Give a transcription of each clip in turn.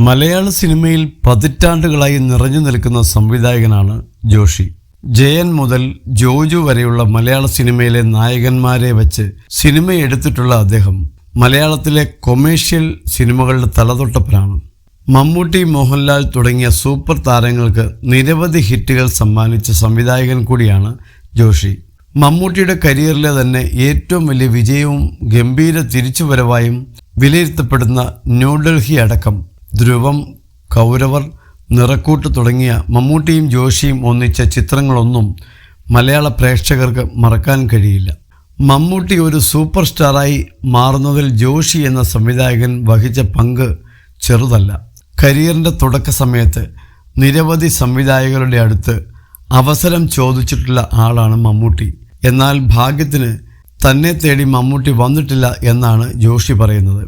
മലയാള സിനിമയിൽ പതിറ്റാണ്ടുകളായി നിറഞ്ഞു നിൽക്കുന്ന സംവിധായകനാണ് ജോഷി. ജയൻ മുതൽ ജോജു വരെയുള്ള മലയാള സിനിമയിലെ നായകന്മാരെ വെച്ച് സിനിമയെടുത്തിട്ടുള്ള അദ്ദേഹം മലയാളത്തിലെ കൊമേഴ്ഷ്യൽ സിനിമകളുടെ തലതൊട്ടപ്പനാണ്. മമ്മൂട്ടി, മോഹൻലാൽ തുടങ്ങിയ സൂപ്പർ താരങ്ങൾക്ക് നിരവധി ഹിറ്റുകൾ സമ്മാനിച്ച സംവിധായകൻ കൂടിയാണ് ജോഷി. മമ്മൂട്ടിയുടെ കരിയറിലെ തന്നെ ഏറ്റവും വലിയ വിജയവും ഗംഭീര തിരിച്ചുവരവായും വിലയിരുത്തപ്പെടുന്ന ന്യൂഡൽഹി അടക്കം ധ്രുവം, കൗരവർ, നിറക്കൂട്ട് തുടങ്ങിയ മമ്മൂട്ടിയും ജോഷിയും ഒന്നിച്ച ചിത്രങ്ങളൊന്നും മലയാള പ്രേക്ഷകർക്ക് മറക്കാൻ കഴിയില്ല. മമ്മൂട്ടി ഒരു സൂപ്പർ സ്റ്റാറായി മാറുന്നതിൽ ജോഷി എന്ന സംവിധായകൻ വഹിച്ച പങ്ക് ചെറുതല്ല. കരിയറിൻ്റെ തുടക്ക സമയത്ത് നിരവധി സംവിധായകരുടെ അടുത്ത് അവസരം ചോദിച്ചിട്ടുള്ള ആളാണ് മമ്മൂട്ടി. എന്നാൽ ഭാഗ്യത്തിന് തന്നെ തേടി മമ്മൂട്ടി വന്നിട്ടില്ല എന്നാണ് ജോഷി പറയുന്നത്.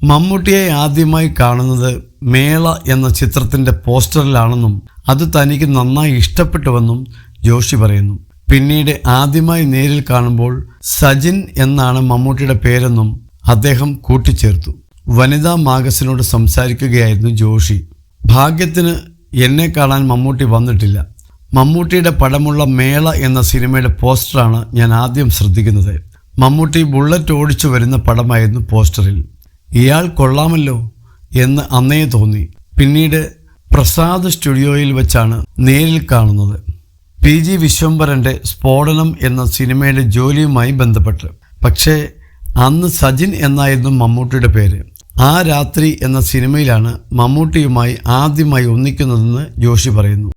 മമ്മൂട്ടിയെ ആദ്യമായി കാണുന്നത് മേള എന്ന ചിത്രത്തിൻ്റെ പോസ്റ്ററിലാണെന്നും അത് തനിക്ക് നന്നായി ഇഷ്ടപ്പെട്ടുവെന്നും ജോഷി പറയുന്നു. പിന്നീട് ആദ്യമായി നേരിൽ കാണുമ്പോൾ സജിൻ എന്നാണ് മമ്മൂട്ടിയുടെ പേരെന്നും അദ്ദേഹം കൂട്ടിച്ചേർത്തു. വനിതാ മാഗസിനോട് സംസാരിക്കുകയായിരുന്നു ജോഷി. ഭാഗ്യത്തിന് എന്നെ കാണാൻ മമ്മൂട്ടി വന്നിട്ടില്ല. മമ്മൂട്ടിയുടെ പടമുള്ള മേള എന്ന സിനിമയുടെ പോസ്റ്ററാണ് ഞാൻ ആദ്യം ശ്രദ്ധിക്കുന്നത്. മമ്മൂട്ടി ബുള്ളറ്റ് ഓടിച്ചു വരുന്ന പടമായിരുന്നു പോസ്റ്ററിൽ. ഇയാൾ കൊള്ളാമല്ലോ എന്ന് അന്നേ തോന്നി. പിന്നീട് പ്രസാദ് സ്റ്റുഡിയോയിൽ വെച്ചാണ് നേരിൽ കാണുന്നത്. PG വിശ്വംഭരൻ്റെ സ്ഫോടനം എന്ന സിനിമയുടെ ജോലിയുമായി ബന്ധപ്പെട്ട്. പക്ഷേ അന്ന് സജിൻ എന്നായിരുന്നു മമ്മൂട്ടിയുടെ പേര്. ആ രാത്രി എന്ന സിനിമയിലാണ് മമ്മൂട്ടിയുമായി ആദ്യമായി ഒന്നിക്കുന്നതെന്ന് ജോഷി പറയുന്നു.